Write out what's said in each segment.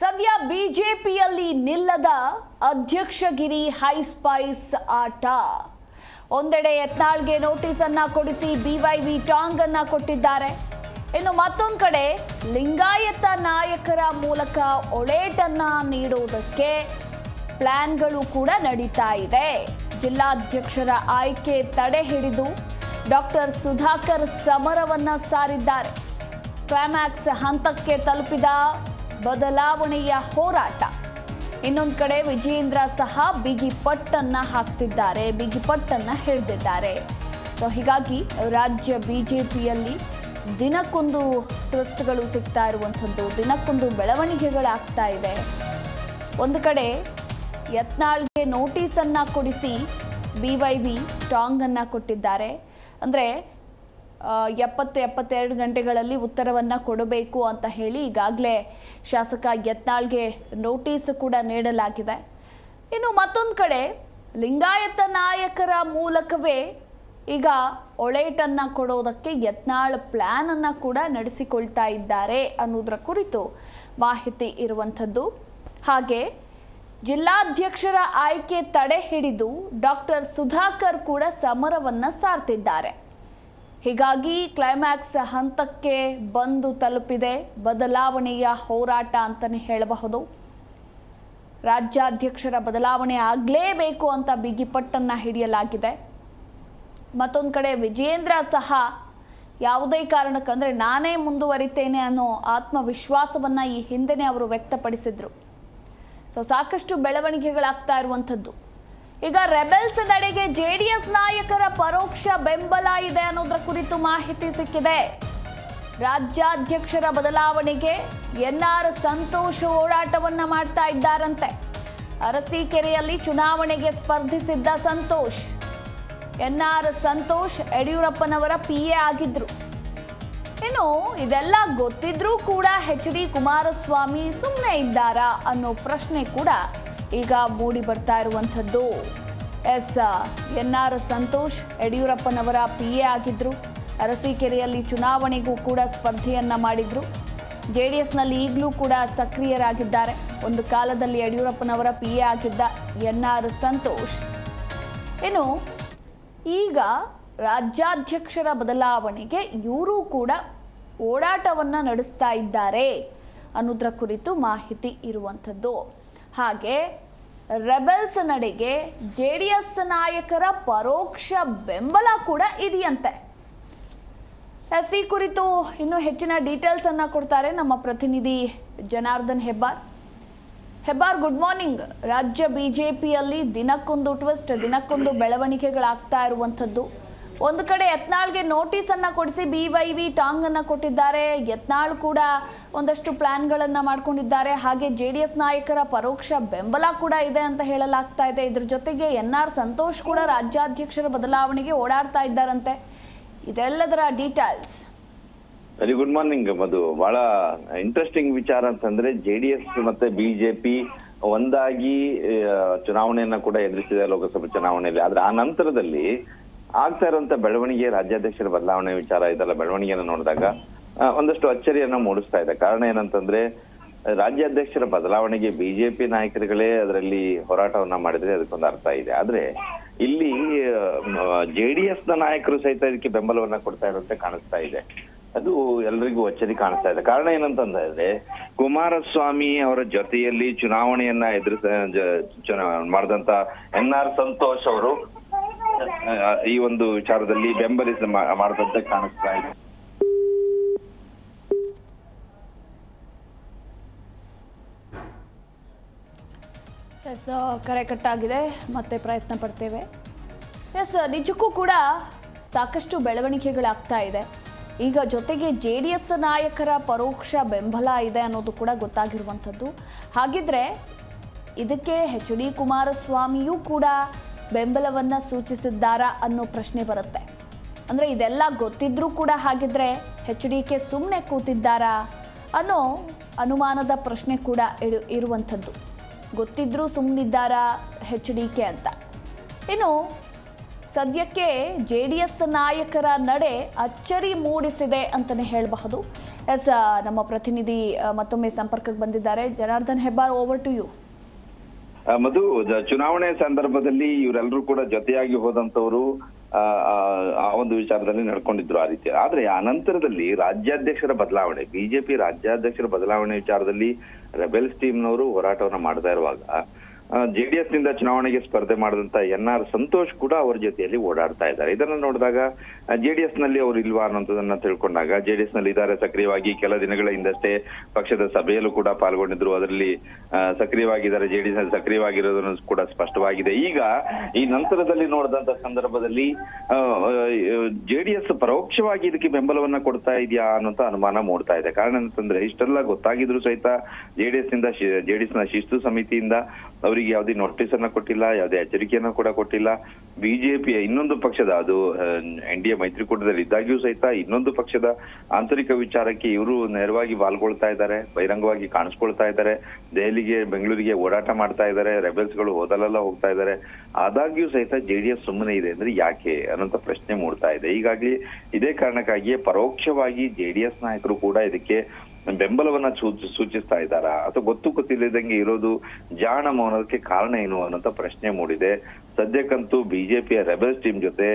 ಸದ್ಯ ಬಿಜೆಪಿಯಲ್ಲಿ ನಿಲ್ಲದ ಅಧ್ಯಕ್ಷಗಿರಿ ಹೈಸ್ಪೈಸ್ ಆಟ. ಒಂದೆಡೆ ಯತ್ನಾಳ್ಗೆ ನೋಟಿಸ್ ಅನ್ನ ಕೊಡಿಸಿ ಬಿವೈವಿ ಟಾಂಗ್ ಅನ್ನ ಕೊಟ್ಟಿದ್ದಾರೆ. ಇನ್ನು ಮತ್ತೊಂದು ಕಡೆ ಲಿಂಗಾಯತ ನಾಯಕರ ಮೂಲಕ ಒಳೇಟನ್ನ ನೀಡುವುದಕ್ಕೆ ಪ್ಲಾನ್ಗಳು ಕೂಡ ನಡೀತಾ ಇದೆ. ಜಿಲ್ಲಾಧ್ಯಕ್ಷರ ಆಯ್ಕೆ ತಡೆ ಹಿಡಿದು ಡಾಕ್ಟರ್ ಸುಧಾಕರ್ ಸಮರವನ್ನ ಸಾರಿದ್ದಾರೆ. ಕ್ಲೈಮ್ಯಾಕ್ಸ್ ಹಂತಕ್ಕೆ ತಲುಪಿದ ಬದಲಾವಣೆಯ ಹೋರಾಟ. ಇನ್ನೊಂದು ಕಡೆ ವಿಜಯೇಂದ್ರ ಸಹ ಬಿಗಿಪಟ್ಟನ್ನ ಹಾಕ್ತಿದ್ದಾರೆ, ಬಿಗಿಪಟ್ಟನ್ನ ಹಿಡಿದಿದ್ದಾರೆ. ಸೊ ಹೀಗಾಗಿ ರಾಜ್ಯ ಬಿಜೆಪಿಯಲ್ಲಿ ದಿನಕ್ಕೊಂದು ಟ್ವಿಸ್ಟ್ಗಳು ಸಿಗ್ತಾ ಇರುವಂಥದ್ದು, ದಿನಕ್ಕೊಂದು ಬೆಳವಣಿಗೆಗಳಾಗ್ತಾ ಇದೆ. ಒಂದು ಕಡೆ ಯತ್ನಾಳ್ಗೆ ನೋಟಿಸನ್ನ ಕೊಡಿಸಿ ಬಿವೈವಿ ಟಾಂಗ್ ಅನ್ನ ಕೊಟ್ಟಿದ್ದಾರೆ. ಅಂದರೆ 72 ಗಂಟೆಗಳಲ್ಲಿ ಉತ್ತರವನ್ನು ಕೊಡಬೇಕು ಅಂತ ಹೇಳಿ ಈಗಾಗಲೇ ಶಾಸಕ ಯತ್ನಾಳ್ಗೆ ನೋಟಿಸ್ ಕೂಡ ನೀಡಲಾಗಿದೆ. ಇನ್ನು ಮತ್ತೊಂದು ಕಡೆ ಲಿಂಗಾಯತ ನಾಯಕರ ಮೂಲಕವೇ ಈಗ ಒಳೇಟನ್ನು ಕೊಡೋದಕ್ಕೆ ಯತ್ನಾಳ್ ಪ್ಲ್ಯಾನನ್ನು ಕೂಡ ನಡೆಸಿಕೊಳ್ತಾ ಇದ್ದಾರೆ ಅನ್ನೋದರ ಕುರಿತು ಮಾಹಿತಿ ಇರುವಂಥದ್ದು. ಹಾಗೆ ಜಿಲ್ಲಾಧ್ಯಕ್ಷರ ಆಯ್ಕೆ ತಡೆ ಹಿಡಿದು ಡಾಕ್ಟರ್ ಸುಧಾಕರ್ ಕೂಡ ಸಮರವನ್ನು ಸಾರ್ತಿದ್ದಾರೆ. ಹೀಗಾಗಿ ಕ್ಲೈಮ್ಯಾಕ್ಸ್ ಹಂತಕ್ಕೆ ಬಂದು ತಲುಪಿದೆ ಬದಲಾವಣೆಯ ಹೋರಾಟ ಅಂತಲೇ ಹೇಳಬಹುದು. ರಾಜ್ಯಾಧ್ಯಕ್ಷರ ಬದಲಾವಣೆ ಆಗಲೇಬೇಕು ಅಂತ ಬಿಗಿಪಟ್ಟನ್ನು ಹಿಡಿಯಲಾಗಿದೆ. ಮತ್ತೊಂದು ಕಡೆ ವಿಜಯೇಂದ್ರ ಸಹ ಯಾವುದೇ ಕಾರಣಕ್ಕಂದರೆ ನಾನೇ ಮುಂದುವರಿತೇನೆ ಅನ್ನೋ ಆತ್ಮವಿಶ್ವಾಸವನ್ನು ಈ ಹಿಂದೆನೇ ಅವರು ವ್ಯಕ್ತಪಡಿಸಿದ್ರು. ಸೊ ಸಾಕಷ್ಟು ಬೆಳವಣಿಗೆಗಳಾಗ್ತಾ ಇರುವಂಥದ್ದು. ಈಗ ರೆಬೆಲ್ಸ್ ನಡೆಗೆ ಜೆಡಿಎಸ್ ನಾಯಕರ ಪರೋಕ್ಷ ಬೆಂಬಲ ಇದೆ ಅನ್ನೋದರ ಕುರಿತು ಮಾಹಿತಿ ಸಿಕ್ಕಿದೆ. ರಾಜ್ಯಾಧ್ಯಕ್ಷರ ಬದಲಾವಣೆಗೆ ಎನ್ಆರ್ ಸಂತೋಷ್ ಹೋರಾಟವನ್ನ ಮಾಡ್ತಾ ಇದ್ದಾರಂತೆ. ಅರಸೀಕೆರೆಯಲ್ಲಿ ಚುನಾವಣೆಗೆ ಸ್ಪರ್ಧಿಸಿದ್ದ ಸಂತೋಷ್, ಎನ್ಆರ್ ಸಂತೋಷ್ ಯಡಿಯೂರಪ್ಪನವರ ಪಿಎ ಆಗಿದ್ರು. ಇನ್ನು ಇದೆಲ್ಲ ಗೊತ್ತಿದ್ರೂ ಕೂಡ HD ಕುಮಾರಸ್ವಾಮಿ ಸುಮ್ಮನೆ ಇದ್ದಾರಾ ಅನ್ನೋ ಪ್ರಶ್ನೆ ಕೂಡ ಈಗ ಮೂಡಿ ಬರ್ತಾ ಇರುವಂಥದ್ದು. ಎನ್ಆರ್ ಸಂತೋಷ್ ಯಡಿಯೂರಪ್ಪನವರ ಪಿಎ ಆಗಿದ್ರು. ಅರಸೀಕೆರೆಯಲ್ಲಿ ಚುನಾವಣೆಗೂ ಕೂಡ ಸ್ಪರ್ಧೆಯನ್ನ ಮಾಡಿದ್ರು. JDSನಲ್ಲಿ ಈಗಲೂ ಕೂಡ ಸಕ್ರಿಯರಾಗಿದ್ದಾರೆ. ಒಂದು ಕಾಲದಲ್ಲಿ ಯಡಿಯೂರಪ್ಪನವರ ಪಿಎ ಆಗಿದ್ದ ಎನ್ಆರ್ ಸಂತೋಷ್ ಇನ್ನು ಈಗ ರಾಜ್ಯಾಧ್ಯಕ್ಷರ ಬದಲಾವಣೆಗೆ ಇವರು ಕೂಡ ಓಡಾಟವನ್ನು ನಡೆಸ್ತಾ ಇದ್ದಾರೆ ಅನ್ನೋದರ ಕುರಿತು ಮಾಹಿತಿ ಇರುವಂಥದ್ದು. ಹಾಗೆ ರೆಬೆಲ್ಸ್ ನಡೆಗೆ JDS ನಾಯಕರ ಪರೋಕ್ಷ ಬೆಂಬಲ ಕೂಡ ಇದೆಯಂತೆ. ಈ ಕುರಿತು ಇನ್ನೂ ಹೆಚ್ಚಿನ ಡೀಟೇಲ್ಸ್ ಅನ್ನ ಕೊಡ್ತಾರೆ ನಮ್ಮ ಪ್ರತಿನಿಧಿ ಜನಾರ್ದನ್ ಹೆಬ್ಬಾರ್. Good morning. ರಾಜ್ಯ ಬಿಜೆಪಿಯಲ್ಲಿ ದಿನಕ್ಕೊಂದು ಟ್ವಿಸ್ಟ್, ದಿನಕ್ಕೊಂದು ಬೆಳವಣಿಗೆಗಳಾಗ್ತಾ ಇರುವಂಥದ್ದು. ಒಂದು ಕಡೆ ಯತ್ನಾಳ್ಗೆ ನೋಟಿಸ್ ಅನ್ನ ಕೊಡಿಸಿ ಬಿವೈವಿ ಟಾಂಗ್ ಅನ್ನ ಕೊಟ್ಟಿದ್ದಾರೆ. ಯತ್ನಾಳ್ ಕೂಡ ಒಂದಷ್ಟು ಪ್ಲಾನ್ಗಳನ್ನ ಮಾಡ್ಕೊಂಡಿದ್ದಾರೆ. ಹಾಗೆ JDS ನಾಯಕರ ಪರೋಕ್ಷ ಬೆಂಬಲ ಕೂಡ ಇದೆ ಅಂತ ಹೇಳಲಾಗ್ತಾ ಇದೆ. ಇದ್ರ ಜೊತೆಗೆ ಎನ್ಆರ್ ಸಂತೋಷ್ ಕೂಡ ರಾಜ್ಯಾಧ್ಯಕ್ಷರ ಬದಲಾವಣೆಗೆ ಓಡಾಡ್ತಾ ಇದ್ದಾರಂತೆ. ಇದೆಲ್ಲದರ ಡೀಟೇಲ್ಸ್. ವೆರಿ ಗುಡ್ ಮಾರ್ನಿಂಗ್ ಮಧು. ಬಹಳ ಇಂಟ್ರೆಸ್ಟಿಂಗ್ ವಿಚಾರ ಅಂತಂದ್ರೆ JDS ಮತ್ತೆ ಬಿಜೆಪಿ ಒಂದಾಗಿ ಚುನಾವಣೆಯನ್ನ ಕೂಡ ಎದುರಿಸಿದೆ ಲೋಕಸಭಾ ಚುನಾವಣೆಯಲ್ಲಿ. ಆದ್ರೆ ಆ ನಂತರದಲ್ಲಿ ಆಗ್ತಾ ಇರುವಂತ ಬೆಳವಣಿಗೆ, ರಾಜ್ಯಾಧ್ಯಕ್ಷರ ಬದಲಾವಣೆ ವಿಚಾರ, ಇದೆಲ್ಲ ಬೆಳವಣಿಗೆಯನ್ನು ನೋಡಿದಾಗ ಒಂದಷ್ಟು ಅಚ್ಚರಿಯನ್ನ ಮೂಡಿಸ್ತಾ ಇದೆ. ಕಾರಣ ಏನಂತಂದ್ರೆ ರಾಜ್ಯಾಧ್ಯಕ್ಷರ ಬದಲಾವಣೆಗೆ ಬಿಜೆಪಿ ನಾಯಕರುಗಳೇ ಅದರಲ್ಲಿ ಹೋರಾಟವನ್ನ ಮಾಡಿದ್ರೆ ಅದಕ್ಕೊಂದು ಅರ್ಥ ಇದೆ. ಆದ್ರೆ ಇಲ್ಲಿ JDS ನ ನಾಯಕರು ಸಹಿತ ಇದಕ್ಕೆ ಬೆಂಬಲವನ್ನ ಕೊಡ್ತಾ ಇರುವಂತೆ ಕಾಣಿಸ್ತಾ ಇದೆ. ಅದು ಎಲ್ರಿಗೂ ಅಚ್ಚರಿ ಕಾಣಿಸ್ತಾ ಇದೆ. ಕಾರಣ ಏನಂತಂದ್ರೆ ಕುಮಾರಸ್ವಾಮಿ ಅವರ ಜೊತೆಯಲ್ಲಿ ಚುನಾವಣೆಯನ್ನ ಮಾಡಿದಂತ ಎನ್ಆರ್ ಸಂತೋಷ್ ಅವರು ಈ ಒಂದು ವಿಚಾರದಲ್ಲಿ ಬೆಂಬಲಿಸಿ ಮಾಡದಂತೆ ಕಾಣಿಸ್ತಾ ಇದೆ. ಕರೆ ಕಟ್ಟಾಗಿದೆ, ಮತ್ತೆ ಪ್ರಯತ್ನ ಪಡ್ತೇವೆ. ನಿಜಕ್ಕೂ ಕೂಡ ಸಾಕಷ್ಟು ಬೆಳವಣಿಗೆಗಳಾಗ್ತಾ ಇದೆ. ಈಗ ಜೊತೆಗೆ JDS ನಾಯಕರ ಪರೋಕ್ಷ ಬೆಂಬಲ ಇದೆ ಅನ್ನೋದು ಕೂಡ ಗೊತ್ತಾಗಿರುವಂಥದ್ದು. ಹಾಗಿದ್ರೆ ಇದಕ್ಕೆ HD ಕುಮಾರಸ್ವಾಮಿಯೂ ಕೂಡ ಬೆಂಬಲವನ್ನು ಸೂಚಿಸಿದ್ದಾರಾ ಅನ್ನೋ ಪ್ರಶ್ನೆ ಬರುತ್ತೆ. ಅಂದರೆ ಇದೆಲ್ಲ ಗೊತ್ತಿದ್ರೂ ಕೂಡ ಹಾಗಿದ್ರೆ HDK ಸುಮ್ಮನೆ ಕೂತಿದ್ದಾರಾ ಅನ್ನೋ ಅನುಮಾನದ ಪ್ರಶ್ನೆ ಕೂಡ ಇರುವಂಥದ್ದು. ಗೊತ್ತಿದ್ರೂ ಸುಮ್ಮನಿದ್ದಾರಾ HDK ಅಂತ. ಇನ್ನು ಸದ್ಯಕ್ಕೆ JDS ನಾಯಕರ ನಡೆ ಅಚ್ಚರಿ ಮೂಡಿಸಿದೆ ಅಂತಲೇ ಹೇಳಬಹುದು. ಎಸ್, ನಮ್ಮ ಪ್ರತಿನಿಧಿ ಮತ್ತೊಮ್ಮೆ ಸಂಪರ್ಕಕ್ಕೆ ಬಂದಿದ್ದಾರೆ. Janardhan Hebbar, over to you. Madhu, ಚುನಾವಣೆ ಸಂದರ್ಭದಲ್ಲಿ ಇವರೆಲ್ಲರೂ ಕೂಡ ಜೊತೆಯಾಗಿ ಹೋದಂತವರು ಆ ಒಂದು ವಿಚಾರದಲ್ಲಿ ನಡ್ಕೊಂಡಿದ್ರು ಆ ರೀತಿ. ಆದ್ರೆ ಆ ನಂತರದಲ್ಲಿ ರಾಜ್ಯಾಧ್ಯಕ್ಷರ ಬದಲಾವಣೆ, ಬಿಜೆಪಿ ರಾಜ್ಯಾಧ್ಯಕ್ಷರ ಬದಲಾವಣೆ ವಿಚಾರದಲ್ಲಿ ರೆಬೆಲ್ಸ್ ಟೀಮ್ನವರು ಹೋರಾಟವನ್ನ ಮಾಡ್ತಾ ಇರುವಾಗ JDS ನಿಂದ ಚುನಾವಣೆಗೆ ಸ್ಪರ್ಧೆ ಮಾಡಿದಂತ NR ಸಂತೋಷ್ ಕೂಡ ಅವರ ಜೊತೆಯಲ್ಲಿ ಓಡಾಡ್ತಾ ಇದ್ದಾರೆ. ಇದನ್ನ ನೋಡಿದಾಗ JDS ನಲ್ಲಿ ಅವರು ಇಲ್ವಾ ಅನ್ನೋದನ್ನ ತಿಳ್ಕೊಂಡಾಗ JDS ನಲ್ಲಿ ಇದ್ದಾರೆ ಸಕ್ರಿಯವಾಗಿ. ಕೆಲ ದಿನಗಳ ಹಿಂದಷ್ಟೇ ಪಕ್ಷದ ಸಭೆಯಲ್ಲೂ ಕೂಡ ಪಾಲ್ಗೊಂಡಿದ್ರು, ಅದರಲ್ಲಿ ಸಕ್ರಿಯವಾಗಿದ್ದಾರೆ. JDS ನಲ್ಲಿ ಸಕ್ರಿಯವಾಗಿರೋದನ್ನು ಕೂಡ ಸ್ಪಷ್ಟವಾಗಿದೆ. ಈಗ ಈ ನಂತರದಲ್ಲಿ ನೋಡಿದಂತ ಸಂದರ್ಭದಲ್ಲಿ JDS ಪರೋಕ್ಷವಾಗಿ ಇದಕ್ಕೆ ಬೆಂಬಲವನ್ನ ಕೊಡ್ತಾ ಇದೆಯಾ ಅನ್ನೋಂತ ಅನುಮಾನ ಮೂಡ್ತಾ ಇದೆ. ಕಾರಣ ಅಂತಂದ್ರೆ ಇಷ್ಟೆಲ್ಲ ಗೊತ್ತಾಗಿದ್ರು ಸಹಿತ JDS ನ ಶಿಸ್ತು ಸಮಿತಿಯಿಂದ ಅವರಿಗೆ ಯಾವುದೇ ನೋಟಿಸ್ ಅನ್ನ ಕೊಟ್ಟಿಲ್ಲ, ಯಾವುದೇ ಎಚ್ಚರಿಕೆಯನ್ನ ಕೂಡ ಕೊಟ್ಟಿಲ್ಲ. ಬಿಜೆಪಿಯ ಇನ್ನೊಂದು ಪಕ್ಷದ, ಅದು NDA ಮೈತ್ರಿಕೂಟದಲ್ಲಿ ಇದ್ದಾಗ್ಯೂ ಸಹಿತ ಇನ್ನೊಂದು ಪಕ್ಷದ ಆಂತರಿಕ ವಿಚಾರಕ್ಕೆ ಇವರು ನೇರವಾಗಿ ಪಾಲ್ಗೊಳ್ತಾ ಇದ್ದಾರೆ, ಬಹಿರಂಗವಾಗಿ ಕಾಣಿಸ್ಕೊಳ್ತಾ ಇದ್ದಾರೆ, ದೆಹಲಿಗೆ ಬೆಂಗಳೂರಿಗೆ ಓಡಾಟ ಮಾಡ್ತಾ ಇದ್ದಾರೆ, ರೆಬೆಲ್ಸ್ಗಳು ಹೋದಲೆಲ್ಲ ಹೋಗ್ತಾ ಇದ್ದಾರೆ. ಆದಾಗ್ಯೂ ಸಹಿತ JDS ಸುಮ್ಮನೆ ಇದೆ ಅಂದ್ರೆ ಯಾಕೆ ಅನ್ನೋಂತ ಪ್ರಶ್ನೆ ಮೂಡ್ತಾ ಇದೆ. ಹೀಗಾಗಿ ಇದೇ ಕಾರಣಕ್ಕಾಗಿಯೇ ಪರೋಕ್ಷವಾಗಿ JDS ನಾಯಕರು ಕೂಡ ಇದಕ್ಕೆ ಬೆಂಬಲವನ್ನ ಸೂಚಿಸ್ತಾ ಇದ್ದಾರಾ ಅಥವಾ ಗೊತ್ತಿಲ್ಲದಂಗೆ ಇರೋದು ಜಾಣ ಮೌನಕ್ಕೆ ಕಾರಣ ಏನು ಅನ್ನೋಂತ ಪ್ರಶ್ನೆ ಮೂಡಿದೆ. ಸದ್ಯಕ್ಕಂತೂ ಬಿಜೆಪಿಯ ರೆಬೆಲ್ಸ್ ಟೀಮ್ ಜೊತೆ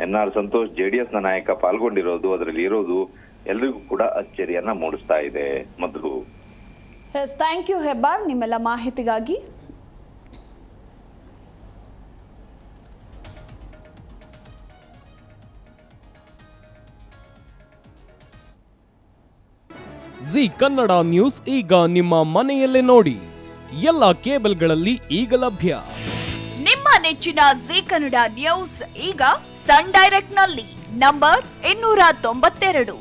NR ಸಂತೋಷ್ JDS ನ ನಾಯಕ ಪಾಲ್ಗೊಂಡಿರೋದು, ಅದರಲ್ಲಿ ಇರೋದು ಎಲ್ರಿಗೂ ಕೂಡ ಅಚ್ಚರಿಯನ್ನ ಮೂಡಿಸ್ತಾ ಇದೆ. ಮಧು, ಥ್ಯಾಂಕ್ ಯು ಹೆಬ್ಬಾರ್ ನಿಮ್ಮೆಲ್ಲ ಮಾಹಿತಿಗಾಗಿ. ಜಿ ಕನ್ನಡ ನ್ಯೂಸ್ ಈಗ ನಿಮ್ಮ ಮನೆಯಲ್ಲೇ ನೋಡಿ. ಎಲ್ಲ ಕೇಬಲ್ಗಳಲ್ಲಿ ಈಗ ಲಭ್ಯ. ನಿಮ್ಮ ನೆಚ್ಚಿನ ಜಿ ಕನ್ನಡ ನ್ಯೂಸ್ ಈಗ ಸನ್ ಡೈರೆಕ್ಟ್ ನಲ್ಲಿ number 292,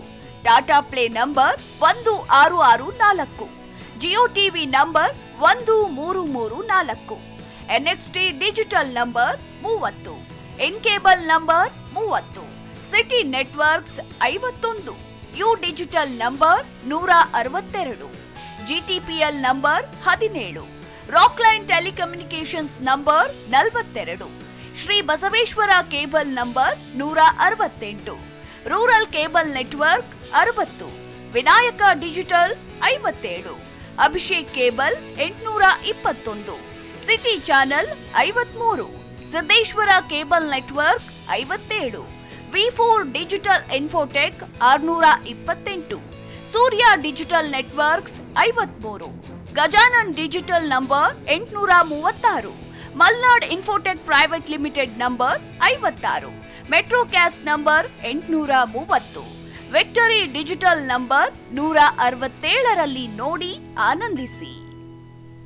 Tata play number 1664, Jio TV number 1334, NXT digital number 30, in cable number 30, city networks 51, U digital number 162, GTPL number 17, Rockline telecommunications number 42, Shri Basaveshwara cable number 168, rural cable network 60, Vinayaka digital 57, Abhishek cable 821, city channel 53, Siddeshwara cable network 57, V4 digital Infotech 628, Surya digital networks 53, Gajanan digital number 836, Malnad Infotech Private Limited number 56, Metrocast number 830, Victory Digital number 167ರಲ್ಲಿ ನೋಡಿ ಆನಂದಿಸಿ.